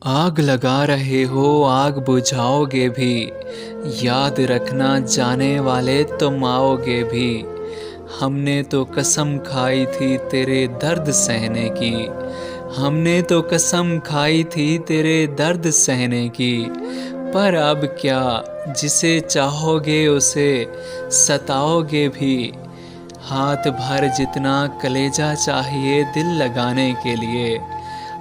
आग लगा रहे हो आग बुझाओगे भी, याद रखना जाने वाले तुम आओगे भी। हमने तो कसम खाई थी तेरे दर्द सहने की, हमने तो कसम खाई थी तेरे दर्द सहने की। पर अब क्या, जिसे चाहोगे उसे सताओगे भी। हाथ भर जितना कलेजा चाहिए दिल लगाने के लिए,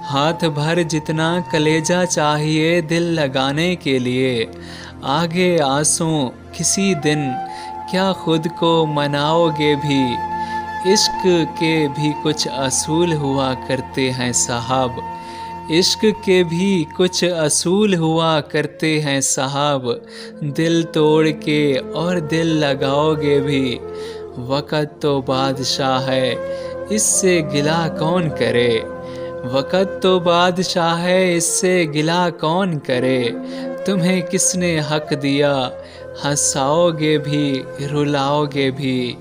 हाथ भर जितना कलेजा चाहिए दिल लगाने के लिए। आगे आंसू किसी दिन क्या खुद को मनाओगे भी। इश्क के भी कुछ असूल हुआ करते हैं साहब, इश्क के भी कुछ असूल हुआ करते हैं साहब। दिल तोड़ के और दिल लगाओगे भी। वक़्त तो बादशाह है इससे गिला कौन करे, वक़्त तो बादशाह है इससे गिला कौन करे। तुम्हें किसने हक दिया हंसाओगे भी रुलाओगे भी।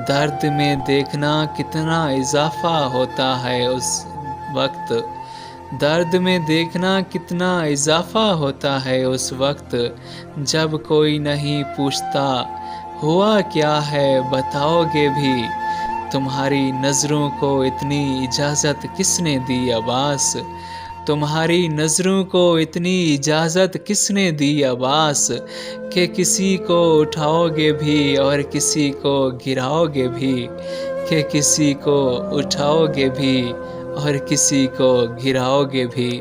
दर्द में देखना कितना इजाफा होता है उस वक्त, दर्द में देखना कितना इजाफा होता है उस वक्त। जब कोई नहीं पूछता हुआ क्या है बताओगे भी। तुम्हारी नज़रों को इतनी इजाज़त किसने दी अब्बास, तुम्हारी नज़रों को इतनी इजाज़त किसने दी अब्बास। कि किसी को उठाओगे भी और किसी को गिराओगे भी, कि किसी को उठाओगे भी और किसी को गिराओगे भी।